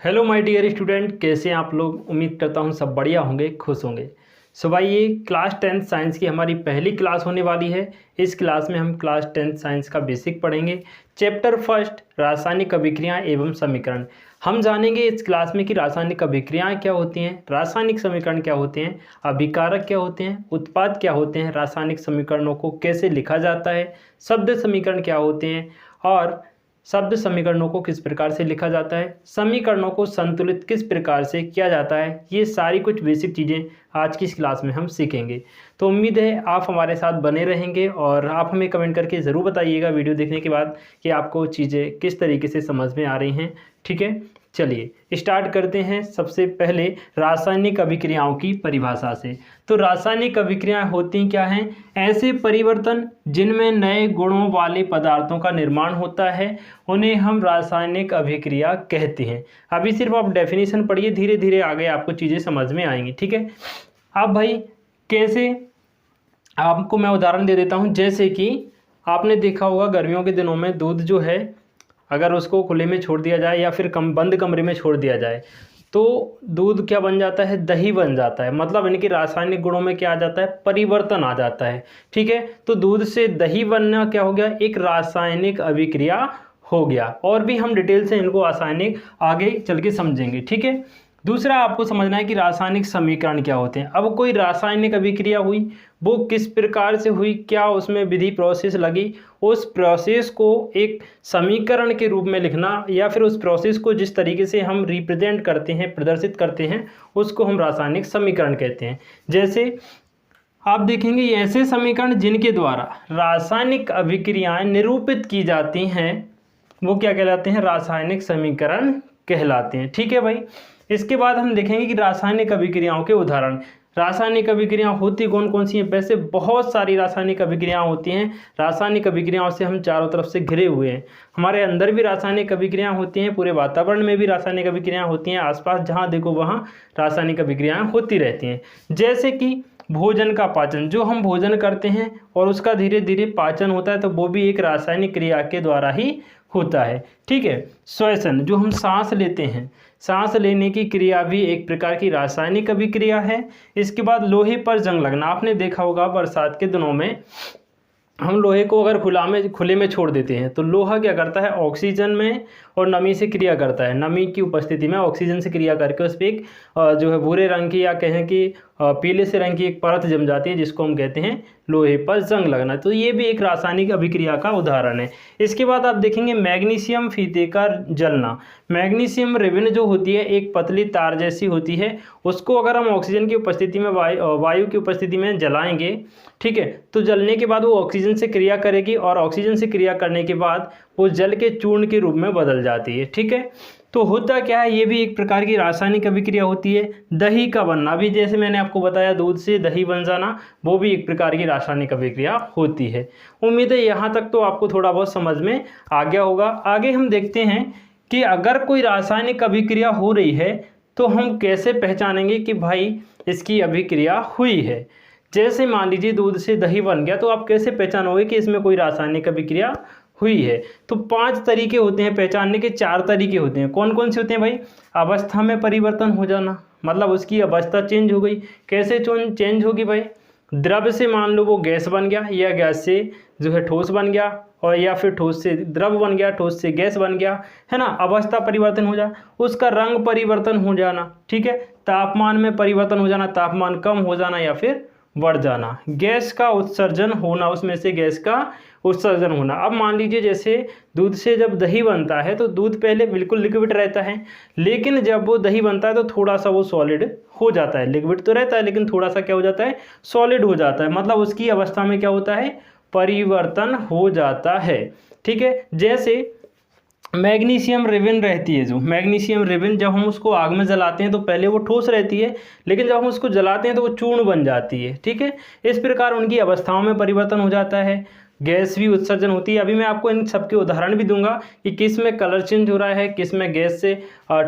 Hello my dear student, कैसे हैं आप लोग। उम्मीद करता हूं सब बढ़िया होंगे, खुश होंगे। सो भाई, ये क्लास 10th साइंस की हमारी पहली क्लास होने वाली है। इस क्लास में हम क्लास 10th साइंस का बेसिक पढ़ेंगे। चैप्टर फर्स्ट, रासायनिक अभिक्रियाएं एवं समीकरण। हम जानेंगे इस क्लास में कि रासायनिक अभिक्रियाएं क्या होती हैं, रासायनिक समीकरण क्या होते हैं, अभिकारक क्या होते हैं, उत्पाद क्या होते हैं, रासायनिक समीकरणों को कैसे लिखा जाता है, शब्द समीकरण क्या होते हैं और शब्द समीकरणों को किस प्रकार से लिखा जाता है, समीकरणों को संतुलित किस प्रकार से किया जाता है। ये सारी कुछ बेसिक चीज़ें आज की इस क्लास में हम सीखेंगे। तो उम्मीद है आप हमारे साथ बने रहेंगे और आप हमें कमेंट करके ज़रूर बताइएगा वीडियो देखने के बाद कि आपको चीज़ें किस तरीके से समझ में आ रही हैं। ठीक है, चलिए स्टार्ट करते हैं। सबसे पहले रासायनिक अभिक्रियाओं की परिभाषा से। तो रासायनिक अभिक्रियाएं होती क्या हैं? ऐसे परिवर्तन जिनमें नए गुणों वाले पदार्थों का निर्माण होता है, उन्हें हम रासायनिक अभिक्रिया कहते हैं। अभी सिर्फ आप डेफिनेशन पढ़िए, धीरे धीरे आगे आपको चीज़ें समझ में आएंगी। ठीक है, अब भाई कैसे, आपको मैं उदाहरण दे देता हूँ। जैसे कि आपने देखा होगा गर्मियों के दिनों में दूध जो है, अगर उसको खुले में छोड़ दिया जाए या फिर बंद कमरे में छोड़ दिया जाए तो दूध क्या बन जाता है? दही बन जाता है। मतलब इनके रासायनिक गुणों में क्या आ जाता है? परिवर्तन आ जाता है। ठीक है, तो दूध से दही बनना क्या हो गया? एक रासायनिक अभिक्रिया हो गया। और भी हम डिटेल से इनको रासायनिक आगे चल के समझेंगे। ठीक है, दूसरा आपको समझना है कि रासायनिक समीकरण क्या होते हैं। अब कोई रासायनिक अभिक्रिया हुई, वो किस प्रकार से हुई, क्या उसमें विधि प्रोसेस लगी, उस प्रोसेस को एक समीकरण के रूप में लिखना या फिर उस प्रोसेस को जिस तरीके से हम रिप्रेजेंट करते हैं, प्रदर्शित करते हैं, उसको हम रासायनिक समीकरण कहते हैं। जैसे आप देखेंगे ये ऐसे समीकरण जिनके द्वारा रासायनिक अभिक्रियाएं निरूपित की जाती हैं, वो क्या कहलाते हैं? रासायनिक समीकरण कहलाते हैं। ठीक है भाई, इसके बाद हम देखेंगे कि रासायनिक अभिक्रियाओं के उदाहरण। रासायनिक अभिक्रियाएं होती कौन कौन सी हैं? वैसे बहुत सारी रासायनिक अभिक्रियाएं होती हैं। रासायनिक अभिक्रियाओं से हम चारों तरफ से घिरे हुए हैं। हमारे अंदर भी रासायनिक अभिक्रियाएं होती हैं, पूरे वातावरण में भी रासायनिक अभिक्रियाएं होती हैं, आसपास जहां देखो वहां रासायनिक अभिक्रियाएं होती रहती हैं। जैसे कि भोजन का पाचन, जो हम भोजन करते हैं और उसका धीरे धीरे पाचन होता है, तो वो भी एक रासायनिक क्रिया के द्वारा ही होता है। ठीक है, श्वसन, जो हम सांस लेते हैं, सांस लेने की क्रिया भी एक प्रकार की रासायनिक अभिक्रिया है। इसके बाद लोहे पर जंग लगना। आपने देखा होगा बरसात के दिनों में हम लोहे को अगर खुले में छोड़ देते हैं तो लोहा क्या करता है? ऑक्सीजन में और नमी से क्रिया करता है। नमी की उपस्थिति में ऑक्सीजन से क्रिया करके उस पर एक जो है भूरे रंग की या कहें कि पीले से रंग की एक परत जम जाती है, जिसको हम कहते हैं लोहे पर जंग लगना। तो ये भी एक रासायनिक अभिक्रिया का उदाहरण है। इसके बाद आप देखेंगे मैग्नीशियम फीते का जलना। मैग्नीशियम रिबन जो होती है एक पतली तार जैसी होती है, उसको अगर हम ऑक्सीजन की उपस्थिति में वायु की उपस्थिति में जलाएंगे, ठीक है, तो जलने के बाद वो ऑक्सीजन से क्रिया करेगी और ऑक्सीजन से क्रिया करने के बाद वो जल के चूर्ण के रूप में बदल जाती है। ठीक है, तो होता क्या है? ये भी एक प्रकार की रासायनिक अभिक्रिया होती है। दही का बनना भी, जैसे मैंने आपको बताया दूध से दही बन जाना, वो भी एक प्रकार की रासायनिक अभिक्रिया होती है। उम्मीद है यहाँ तक तो आपको थोड़ा बहुत समझ में आ गया होगा। आगे हम देखते हैं कि अगर कोई रासायनिक अभिक्रिया हो रही है तो हम कैसे पहचानेंगे कि भाई इसकी अभिक्रिया हुई है। जैसे मान लीजिए दूध से दही बन गया, तो आप कैसे पहचानोगे कि इसमें कोई रासायनिक अभिक्रिया हुई है? तो 5 तरीके होते हैं पहचानने के, 4 तरीके होते हैं। कौन कौन से होते हैं भाई? अवस्था में परिवर्तन हो जाना, मतलब उसकी अवस्था चेंज हो गई। कैसे चेंज होगी भाई? द्रव से मान लो वो गैस बन गया, या गैस से जो है ठोस बन गया, और या फिर ठोस से द्रव बन गया, ठोस से गैस बन गया, है ना। अवस्था परिवर्तन हो जाए, उसका रंग परिवर्तन हो जाना, ठीक है। तापमान में परिवर्तन हो जाना, तापमान कम हो जाना या फिर बढ़ जाना। गैस का उत्सर्जन होना, उसमें से गैस का उत्सर्जन होना। अब मान लीजिए जैसे दूध से जब दही बनता है तो दूध पहले बिल्कुल लिक्विड रहता है, लेकिन जब वो दही बनता है तो थोड़ा सा वो सॉलिड हो जाता है। लिक्विड तो रहता है लेकिन थोड़ा सा क्या हो जाता है? सॉलिड हो जाता है। मतलब उसकी अवस्था में क्या होता है? परिवर्तन हो जाता है। ठीक है, जैसे मैग्नीशियम रिबन रहती है, जो मैग्नीशियम रिबन जब हम उसको आग में जलाते हैं तो पहले वो ठोस रहती है, लेकिन जब हम उसको जलाते हैं तो वो चूर्ण बन जाती है। ठीक है, इस प्रकार उनकी अवस्थाओं में परिवर्तन हो जाता है। गैस भी उत्सर्जन होती है। अभी मैं आपको इन सब के उदाहरण भी दूंगा कि किस में कलर चेंज हो रहा है, किस में गैस से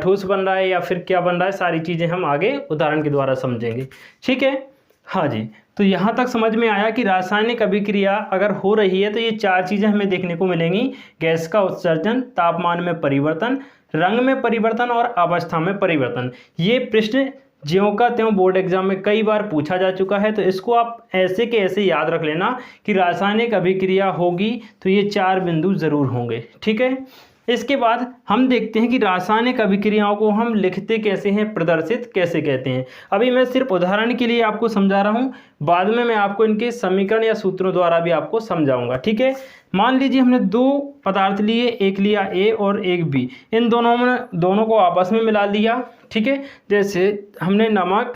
ठोस बन रहा है या फिर क्या बन रहा है। सारी चीज़ें हम आगे उदाहरण के द्वारा समझेंगे। ठीक है, हाँ जी। तो यहाँ तक समझ में आया कि रासायनिक अभिक्रिया अगर हो रही है तो ये 4 चीज़ें हमें देखने को मिलेंगी। गैस का उत्सर्जन, तापमान में परिवर्तन, रंग में परिवर्तन और अवस्था में परिवर्तन। ये प्रश्न ज्यों का त्यों बोर्ड एग्जाम में कई बार पूछा जा चुका है, तो इसको आप ऐसे के ऐसे याद रख लेना कि रासायनिक अभिक्रिया होगी तो ये 4 बिंदु जरूर होंगे। ठीक है, इसके बाद हम देखते हैं कि रासायनिक अभिक्रियाओं को हम लिखते कैसे हैं, प्रदर्शित कैसे कहते हैं। अभी मैं सिर्फ उदाहरण के लिए आपको समझा रहा हूँ, बाद में मैं आपको इनके समीकरण या सूत्रों द्वारा भी आपको समझाऊंगा। ठीक है, मान लीजिए हमने 2 पदार्थ लिए, एक लिया ए और एक बी, इन दोनों को आपस में मिला लिया। ठीक है, जैसे हमने नमक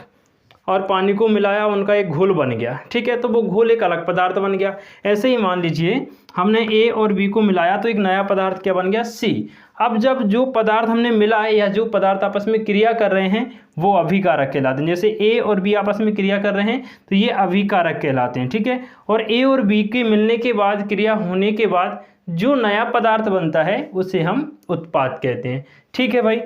और पानी को मिलाया, उनका एक घोल बन गया। ठीक है, तो वो घोल एक अलग पदार्थ बन गया। ऐसे ही मान लीजिए हमने ए और बी को मिलाया तो एक नया पदार्थ क्या बन गया, सी। अब जब जो पदार्थ हमने मिलाए या जो पदार्थ आपस में क्रिया कर रहे हैं वो अभिकारक कहलाते हैं। जैसे ए और बी आपस में क्रिया कर रहे हैं तो ये अभिकारक कहलाते हैं। ठीक है, और ए और बी के मिलने के बाद, क्रिया होने के बाद जो नया पदार्थ बनता है उसे हम उत्पाद कहते हैं। ठीक है भाई,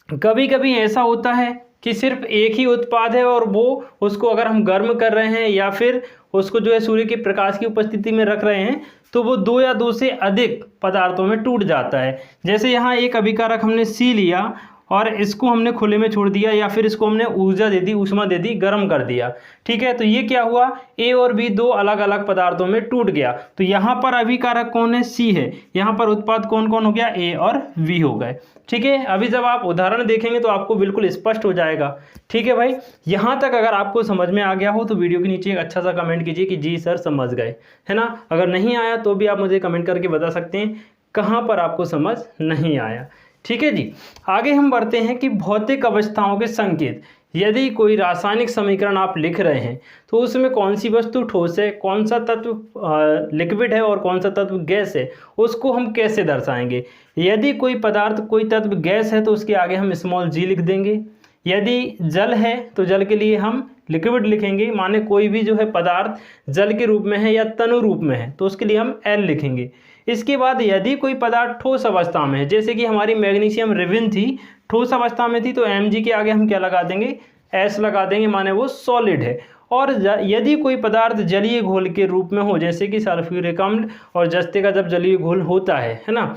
कभी कभी ऐसा होता है कि सिर्फ एक ही उत्पाद है और वो उसको अगर हम गर्म कर रहे हैं या फिर उसको जो है सूर्य के प्रकाश की उपस्थिति में रख रहे हैं तो वो 2 या 2 से अधिक पदार्थों में टूट जाता है। जैसे यहाँ एक अभिकारक हमने सी लिया और इसको हमने खुले में छोड़ दिया या फिर इसको हमने ऊर्जा दे दी, ऊष्मा दे दी, गर्म कर दिया। ठीक है, तो ये क्या हुआ, ए और बी 2 अलग अलग पदार्थों में टूट गया। तो यहाँ पर अभिकारक कौन है, सी है। यहाँ पर उत्पाद कौन कौन हो गया, ए और बी हो गए। ठीक है, अभी जब आप उदाहरण देखेंगे तो आपको बिल्कुल स्पष्ट हो जाएगा। ठीक है भाई, यहाँ तक अगर आपको समझ में आ गया हो तो वीडियो के नीचे एक अच्छा सा कमेंट कीजिए कि जी सर समझ गए, है ना। अगर नहीं आया तो भी आप मुझे कमेंट करके बता सकते हैं कहाँ पर आपको समझ नहीं आया। ठीक है जी, आगे हम बढ़ते हैं कि भौतिक अवस्थाओं के संकेत। यदि कोई रासायनिक समीकरण आप लिख रहे हैं तो उसमें कौन सी वस्तु ठोस है, कौन सा तत्व लिक्विड है और कौन सा तत्व गैस है, उसको हम कैसे दर्शाएंगे। यदि कोई पदार्थ, कोई तत्व गैस है तो उसके आगे हम स्मॉल जी लिख देंगे। यदि जल है तो जल के लिए हम लिक्विड लिखेंगे, माने कोई भी जो है पदार्थ जल के रूप में है या तनु रूप में है तो उसके लिए हम एल लिखेंगे। इसके बाद यदि कोई पदार्थ ठोस अवस्था में है, जैसे कि हमारी मैग्नीशियम रिविन थी, ठोस अवस्था में थी, तो Mg के आगे हम क्या लगा देंगे, S लगा देंगे, माने वो सॉलिड है। और यदि कोई पदार्थ जलीय घोल के रूप में हो, जैसे कि सल्फ्यूरिक अम्ल और जस्ते का जब जलीय घोल होता है ना,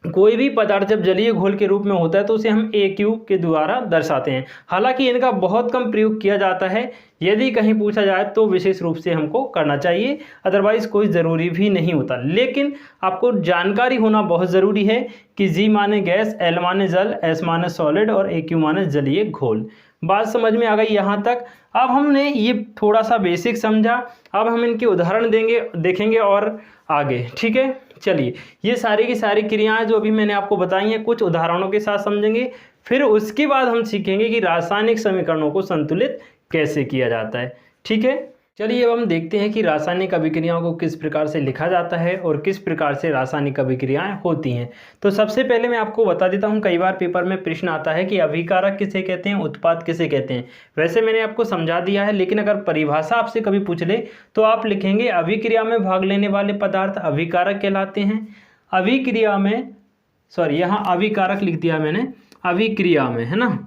कोई भी पदार्थ जब जलीय घोल के रूप में होता है तो उसे हम AQ के द्वारा दर्शाते हैं। हालांकि इनका बहुत कम प्रयोग किया जाता है, यदि कहीं पूछा जाए तो विशेष रूप से हमको करना चाहिए, अदरवाइज कोई ज़रूरी भी नहीं होता। लेकिन आपको जानकारी होना बहुत ज़रूरी है कि G माने गैस, L माने जल, S माने सॉलिड और AQ माने जलीय घोल। बात समझ में आ गई यहाँ तक। अब हमने ये थोड़ा सा बेसिक समझा, अब हम इनके उदाहरण देखेंगे और आगे। ठीक है, चलिए, ये सारी की सारी क्रियाएं जो अभी मैंने आपको बताई हैं कुछ उदाहरणों के साथ समझेंगे, फिर उसके बाद हम सीखेंगे कि रासायनिक समीकरणों को संतुलित कैसे किया जाता है। ठीक है, चलिए अब हम देखते हैं कि रासायनिक अभिक्रियाओं को किस प्रकार से लिखा जाता है और किस प्रकार से रासायनिक अभिक्रियाएं होती हैं। तो सबसे पहले मैं आपको बता देता हूं, कई बार पेपर में प्रश्न आता है कि अभिकारक किसे कहते हैं, उत्पाद किसे कहते हैं। वैसे मैंने आपको समझा दिया है, लेकिन अगर परिभाषा आपसे कभी पूछ ले तो आप लिखेंगे अभिक्रिया में भाग लेने वाले पदार्थ अभिकारक कहलाते हैं। अभिक्रिया में, सॉरी यहाँ अभिकारक लिख दिया मैंने, अभिक्रिया में, है ना,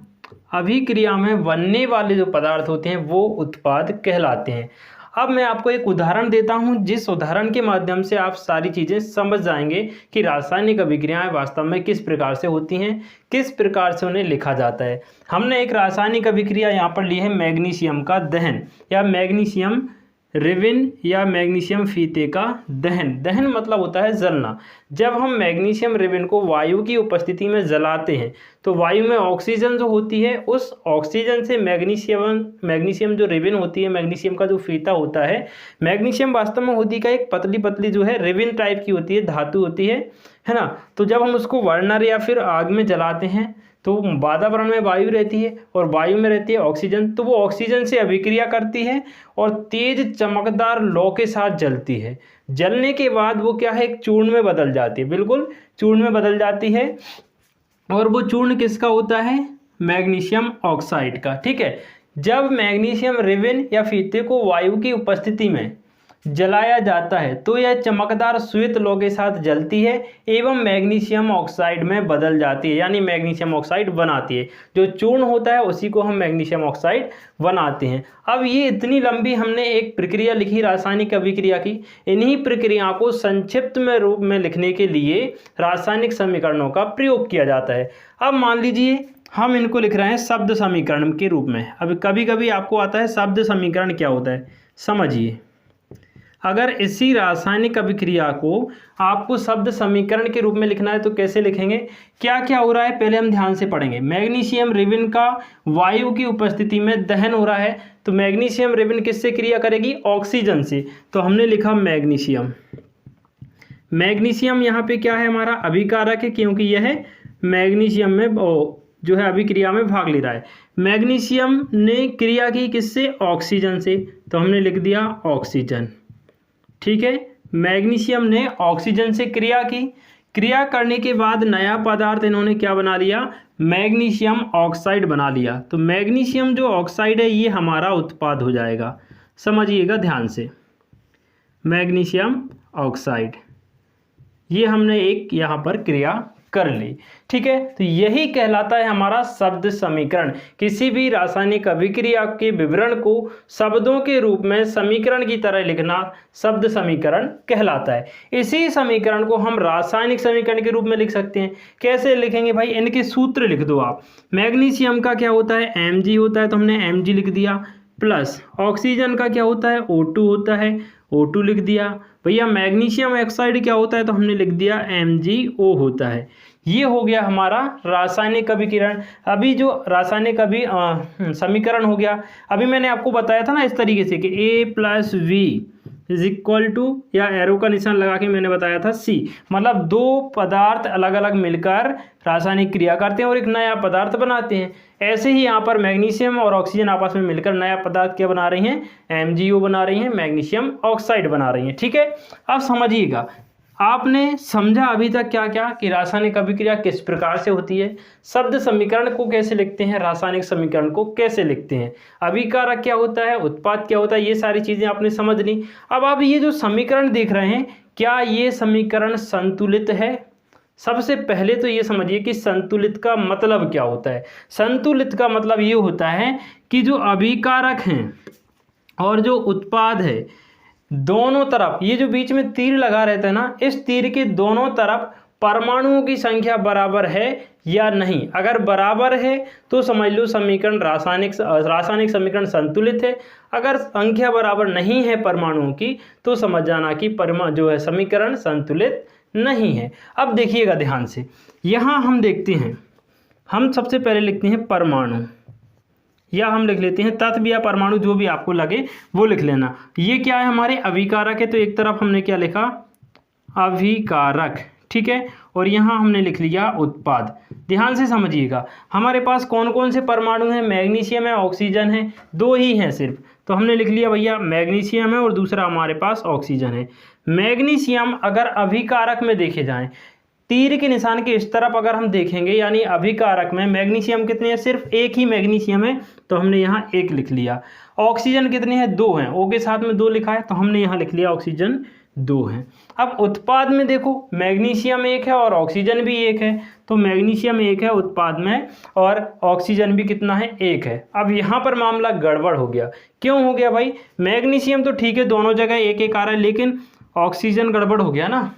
अभिक्रिया में बनने वाले जो पदार्थ होते हैं वो उत्पाद कहलाते हैं। अब मैं आपको एक उदाहरण देता हूं, जिस उदाहरण के माध्यम से आप सारी चीज़ें समझ जाएंगे कि रासायनिक अभिक्रियाएं वास्तव में किस प्रकार से होती हैं, किस प्रकार से उन्हें लिखा जाता है। हमने एक रासायनिक अभिक्रिया यहाँ पर ली है, मैग्नीशियम का दहन या मैग्नीशियम रिविन या मैग्नीशियम फीते का दहन। दहन मतलब होता है जलना। जब हम मैग्नीशियम रिविन को वायु की उपस्थिति में जलाते हैं तो वायु में ऑक्सीजन जो होती है, उस ऑक्सीजन से मैग्नीशियम जो रिविन होती है, मैग्नीशियम का जो फीता होता है, मैग्नीशियम वास्तव में होती है एक पतली पतली जो है रिविन टाइप की होती है, धातु होती है ना। तो जब हम उसको बर्नर या फिर आग में जलाते हैं तो वातावरण में वायु रहती है और वायु में रहती है ऑक्सीजन, तो वो ऑक्सीजन से अभिक्रिया करती है और तेज चमकदार लौ के साथ जलती है। जलने के बाद वो क्या है, एक चूर्ण में बदल जाती है, बिल्कुल चूर्ण में बदल जाती है। और वो चूर्ण किसका होता है, मैग्नीशियम ऑक्साइड का। ठीक है, जब मैग्नीशियम रिविन या फीते को वायु की उपस्थिति में जलाया जाता है तो यह चमकदार श्वेत लौ के साथ जलती है एवं मैग्नीशियम ऑक्साइड में बदल जाती है, यानी मैग्नीशियम ऑक्साइड बनाती है। जो चूर्ण होता है उसी को हम मैग्नीशियम ऑक्साइड बनाते हैं। अब ये इतनी लंबी हमने एक प्रक्रिया लिखी रासायनिक अभिक्रिया की। इन्हीं प्रक्रियाओं को संक्षिप्त में रूप में लिखने के लिए रासायनिक समीकरणों का प्रयोग किया जाता है। अब मान लीजिए हम इनको लिख रहे हैं शब्द समीकरण के रूप में। अब कभी कभी आपको आता है शब्द समीकरण क्या होता है, समझिए। अगर इसी रासायनिक अभिक्रिया को आपको शब्द समीकरण के रूप में लिखना है तो कैसे लिखेंगे, क्या क्या हो रहा है पहले हम ध्यान से पढ़ेंगे। मैग्नीशियम रिबिन का वायु की उपस्थिति में दहन हो रहा है, तो मैग्नीशियम रिबिन किससे क्रिया करेगी, ऑक्सीजन से। तो हमने लिखा मैग्नीशियम। मैग्नीशियम यहाँ पे क्या है हमारा अभिकारक है, क्योंकि यह मैग्नीशियम में जो है अभिक्रिया में भाग ले रहा है। मैग्नीशियम ने क्रिया की किससे, ऑक्सीजन से, तो हमने लिख दिया ऑक्सीजन। ठीक है, मैग्नीशियम ने ऑक्सीजन से क्रिया की। क्रिया करने के बाद नया पदार्थ इन्होंने क्या बना लिया, मैग्नीशियम ऑक्साइड बना लिया। तो मैग्नीशियम जो ऑक्साइड है ये हमारा उत्पाद हो जाएगा, समझिएगा ध्यान से। मैग्नीशियम ऑक्साइड ये हमने एक यहाँ पर क्रिया कर ली। ठीक है, तो यही कहलाता है हमारा शब्द समीकरण। किसी भी रासायनिक अभिक्रिया के विवरण को शब्दों के रूप में समीकरण की तरह लिखना शब्द समीकरण कहलाता है। इसी समीकरण को हम रासायनिक समीकरण के रूप में लिख सकते हैं। कैसे लिखेंगे भाई, इनके सूत्र लिख दो आप। मैग्नीशियम का क्या होता है, Mg होता है, तो हमने Mg लिख दिया, प्लस ऑक्सीजन का क्या होता है, O2 होता है, O2 लिख दिया। भैया मैग्नीशियम ऑक्साइड क्या होता है, तो हमने लिख दिया MgO होता है। ये हो गया हमारा रासायनिक अभिकरण। अभी जो रासायनिक समीकरण हो गया, अभी मैंने आपको बताया था ना इस तरीके से कि A+V इज इक्वल टू, या एरो का निशान लगा के मैंने बताया था C, मतलब दो पदार्थ अलग अलग मिलकर रासायनिक क्रिया करते हैं और एक नया पदार्थ बनाते हैं। ऐसे ही यहाँ पर मैग्नीशियम और ऑक्सीजन आपस में मिलकर नया पदार्थ क्या बना रही हैं, MgO बना रही हैं, मैग्नीशियम ऑक्साइड बना रही हैं। ठीक है, अब समझिएगा, आपने समझा अभी तक क्या क्या कि रासायनिक अभिक्रिया किस प्रकार से होती है, शब्द समीकरण को कैसे लिखते हैं, रासायनिक समीकरण को कैसे लिखते हैं, अभिकारक क्या होता है, उत्पाद क्या होता है, ये सारी चीजें आपने समझ ली। अब आप ये जो समीकरण देख रहे हैं, क्या ये समीकरण संतुलित है? सबसे पहले तो ये समझिए कि संतुलित का मतलब क्या होता है। संतुलित का मतलब ये होता है कि जो अभिकारक हैं और जो उत्पाद है, दोनों तरफ ये जो बीच में तीर लगा रहता है ना, इस तीर के दोनों तरफ परमाणुओं की संख्या बराबर है या नहीं। अगर बराबर है तो समझ लो समीकरण रासायनिक समीकरण संतुलित है। अगर संख्या बराबर नहीं है परमाणुओं की तो समझ जाना कि जो है समीकरण संतुलित नहीं है। अब देखिएगा ध्यान से, यहाँ हम देखते हैं, हम सबसे पहले लिखते हैं परमाणु, या हम लिख लेते हैं तत्व या परमाणु, जो भी आपको लगे वो लिख लेना। ये क्या है, हमारे अभिकारक है, तो एक तरफ हमने क्या लिखा, अभिकारक। ठीक है, और यहाँ हमने लिख लिया उत्पाद। ध्यान से समझिएगा, हमारे पास कौन कौन से परमाणु हैं, मैग्नीशियम है, ऑक्सीजन है, दो ही हैं सिर्फ, तो हमने लिख लिया भैया मैग्नीशियम है और दूसरा हमारे पास ऑक्सीजन है। मैग्नीशियम अगर अभिकारक में देखे जाएं, तीर के निशान के इस तरफ अगर हम देखेंगे, यानी अभिकारक में मैग्नीशियम कितने हैं, सिर्फ एक ही मैग्नीशियम है, तो हमने यहाँ एक लिख लिया। ऑक्सीजन कितने हैं, दो हैं, ओ के साथ में दो लिखा है, तो हमने यहाँ लिख लिया ऑक्सीजन दो हैं। अब उत्पाद में देखो, मैग्नीशियम एक है और ऑक्सीजन भी एक है, तो मैग्नीशियम एक है उत्पाद में और ऑक्सीजन भी कितना है, एक है। अब यहाँ पर मामला गड़बड़ हो गया। क्यों हो गया भाई, मैग्नीशियम तो ठीक है दोनों जगह एक एक आ रहा है, लेकिन ऑक्सीजन गड़बड़ हो गया ना।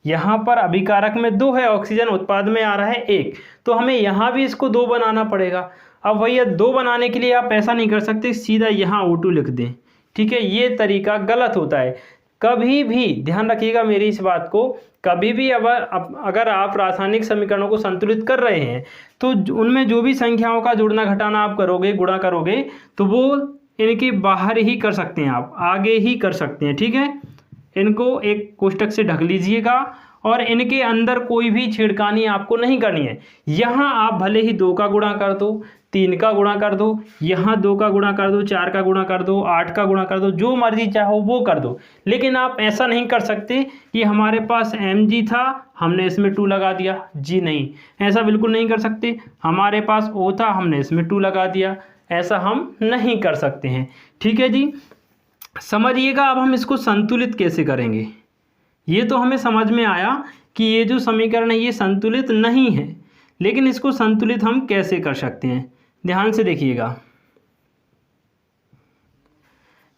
यहाँ पर अभिकारक में दो है, ऑक्सीजन उत्पाद में आ रहा है एक, तो हमें यहाँ भी इसको दो बनाना पड़ेगा। अब भैया दो बनाने के लिए आप ऐसा नहीं कर सकते सीधा यहाँ O2 लिख दें, ठीक है, ये तरीका गलत होता है। कभी भी ध्यान रखिएगा मेरी इस बात को, कभी भी अगर आप रासायनिक समीकरणों को संतुलित कर रहे हैं तो उनमें जो भी संख्याओं का जोड़ना घटाना आप करोगे, गुणा करोगे, तो वो इनके बाहर ही कर सकते हैं, आप आगे ही कर सकते हैं। ठीक है, इनको एक कोष्टक से ढक लीजिएगा और इनके अंदर कोई भी छेड़खानी आपको नहीं करनी है। यहाँ आप भले ही 2 का गुणा कर दो, 3 का गुणा कर दो, यहाँ 2 का गुणा कर दो, 4 का गुणा कर दो, 8 का गुणा कर दो, जो मर्जी चाहो वो कर दो, लेकिन आप ऐसा नहीं कर सकते कि हमारे पास Mg था हमने इसमें 2 लगा दिया। जी नहीं, ऐसा बिल्कुल नहीं कर सकते। हमारे पास O था हमने इसमें 2 लगा दिया, ऐसा हम नहीं कर सकते हैं। ठीक है जी, समझिएगा अब हम इसको संतुलित कैसे करेंगे। ये तो हमें समझ में आया कि ये जो समीकरण है ये संतुलित नहीं है, लेकिन इसको संतुलित हम कैसे कर सकते हैं, ध्यान से देखिएगा।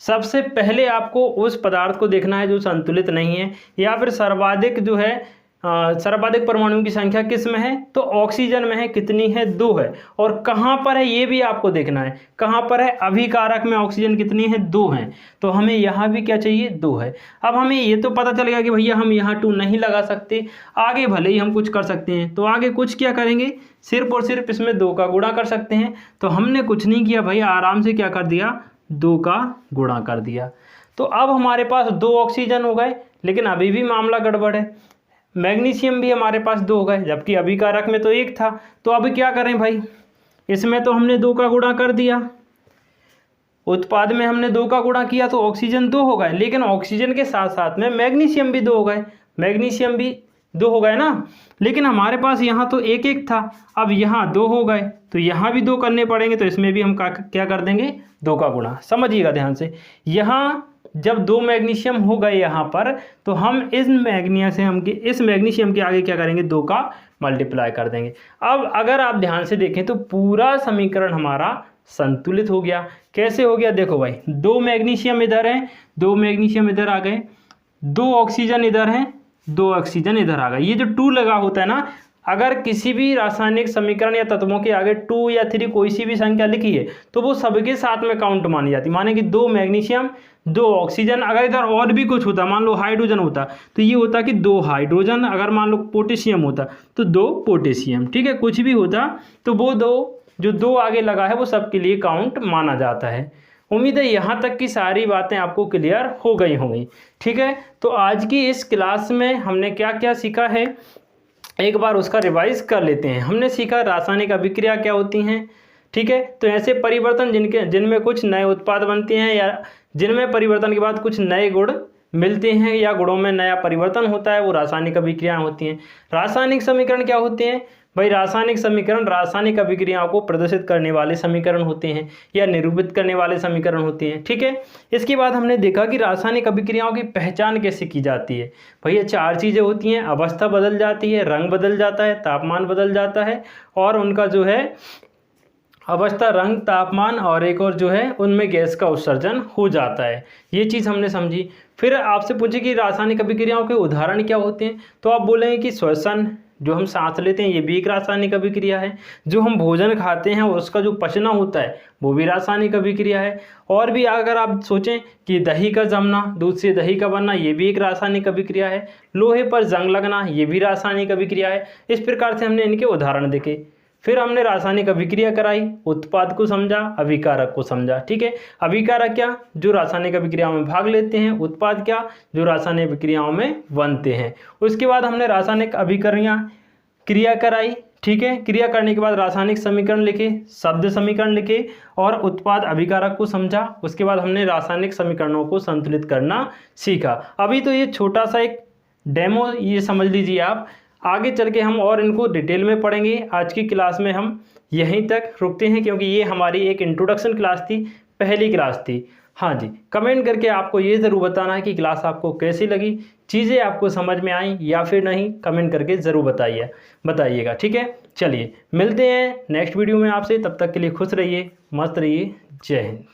सबसे पहले आपको उस पदार्थ को देखना है जो संतुलित नहीं है, या फिर सर्वाधिक जो है सर्वाधिक परमाणुओं की संख्या किस में है, तो ऑक्सीजन में है। कितनी है, 2 है। और कहाँ पर है ये भी आपको देखना है, कहाँ पर है, अभिकारक में ऑक्सीजन कितनी है, 2 है। तो हमें यहाँ भी क्या चाहिए, 2 है। अब हमें ये तो पता चल गया कि भैया हम यहाँ 2 नहीं लगा सकते, आगे भले ही हम कुछ कर सकते हैं। तो आगे कुछ क्या करेंगे, सिर्फ और सिर्फ इसमें 2 का गुणा कर सकते हैं। तो हमने कुछ नहीं किया भाई, आराम से क्या कर दिया, 2 का गुणा कर दिया। तो अब हमारे पास 2 ऑक्सीजन हो गए, लेकिन अभी भी मामला गड़बड़ है। मैग्नीशियम भी हमारे पास 2 हो गए, जबकि अभिकारक में तो 1 था। तो अब क्या करें भाई, इसमें तो हमने 2 का गुणा कर दिया, उत्पाद में हमने 2 का गुणा किया, तो ऑक्सीजन 2 हो गए। लेकिन ऑक्सीजन के साथ साथ में मैग्नीशियम भी 2 हो गए, मैग्नीशियम भी 2 हो गए ना। लेकिन हमारे पास यहाँ तो 1 था, अब यहाँ 2 हो गए, तो यहाँ भी 2 करने पड़ेंगे। तो इसमें भी हम क्या कर देंगे, 2 का गुणा। समझिएगा ध्यान से, यहाँ जब 2 मैग्नीशियम हो गए यहाँ पर, तो हम इस मैग्नीशियम के आगे क्या करेंगे, 2 का मल्टीप्लाई कर देंगे। अब अगर आप ध्यान से देखें तो पूरा समीकरण हमारा संतुलित हो गया। कैसे हो गया, देखो भाई, 2 मैग्नीशियम इधर हैं, 2 मैग्नीशियम इधर आ गए, 2 ऑक्सीजन इधर हैं, 2 ऑक्सीजन इधर आ गए। ये जो 2 लगा होता है ना, अगर किसी भी रासायनिक समीकरण या तत्वों के आगे 2 या 3 कोई सी भी संख्या लिखी है, तो वो सबके साथ में काउंट मानी जाती है। माने कि 2 मैग्नीशियम, 2 ऑक्सीजन, अगर इधर और भी कुछ होता, मान लो हाइड्रोजन होता, तो ये होता कि 2 हाइड्रोजन, अगर मान लो पोटेशियम होता तो 2 पोटेशियम, ठीक है, कुछ भी होता तो वो 2 आगे लगा है वो सबके लिए काउंट माना जाता है। उम्मीद है यहाँ तक की सारी बातें आपको क्लियर हो गई होंगी, ठीक है। तो आज की इस क्लास में हमने क्या क्या सीखा है, एक बार उसका रिवाइज कर लेते हैं। हमने सीखा रासायनिक अभिक्रिया क्या होती हैं, ठीक है। तो ऐसे परिवर्तन जिनमें कुछ नए उत्पाद बनते हैं, या जिनमें परिवर्तन के बाद कुछ नए गुण मिलते हैं, या गुणों में नया परिवर्तन होता है, वो रासायनिक अभिक्रियाएं होती हैं। रासायनिक समीकरण क्या होते हैं भाई, रासायनिक समीकरण रासायनिक अभिक्रियाओं को प्रदर्शित करने वाले समीकरण होते हैं, या निरूपित करने वाले समीकरण होते हैं, ठीक है। इसके बाद हमने देखा कि रासायनिक अभिक्रियाओं की पहचान कैसे की जाती है। भैया 4 चीज़ें होती हैं, अवस्था बदल जाती है, रंग बदल जाता है, तापमान बदल जाता है, और उनका जो है अवस्था, रंग, तापमान, और एक और जो है उनमें गैस का उत्सर्जन हो जाता है। ये चीज़ हमने समझी। फिर आपसे पूछे कि रासायनिक अभिक्रियाओं के उदाहरण क्या होते हैं, तो आप बोलेंगे कि श्वसन, जो हम सांस लेते हैं ये भी एक रासायनिक अभिक्रिया है। जो हम भोजन खाते हैं उसका जो पचना होता है वो भी रासायनिक अभिक्रिया है। और भी अगर आप सोचें कि दही का जमना, दूध से दही का बनना, ये भी एक रासायनिक अभिक्रिया है। लोहे पर जंग लगना, ये भी रासायनिक अभिक्रिया है। इस प्रकार से हमने इनके उदाहरण देखे। फिर हमने रासायनिक अभिक्रिया कराई, उत्पाद को समझा, अभिकारक को समझा, ठीक है। अभिकारक क्या, जो रासायनिक अभिक्रियाओं में भाग लेते हैं, उत्पाद क्या, जो रासायनिक अभिक्रियाओं में बनते हैं। उसके बाद हमने रासायनिक क्रिया कराई, ठीक है। क्रिया करने के बाद रासायनिक समीकरण लिखे, शब्द समीकरण लिखे, और उत्पाद अभिकारक को समझा। उसके बाद हमने रासायनिक समीकरणों को संतुलित करना सीखा। अभी तो ये छोटा सा एक डेमो ये समझ लीजिए आप, आगे चल के हम और इनको डिटेल में पढ़ेंगे। आज की क्लास में हम यहीं तक रुकते हैं, क्योंकि ये हमारी एक इंट्रोडक्शन क्लास थी, पहली क्लास थी। हाँ जी, कमेंट करके आपको ये ज़रूर बताना है कि क्लास आपको कैसी लगी, चीज़ें आपको समझ में आई या फिर नहीं, कमेंट करके ज़रूर बताइएगा, ठीक है। चलिए मिलते हैं नेक्स्ट वीडियो में आपसे, तब तक के लिए खुश रहिए, मस्त रहिए, जय हिंद।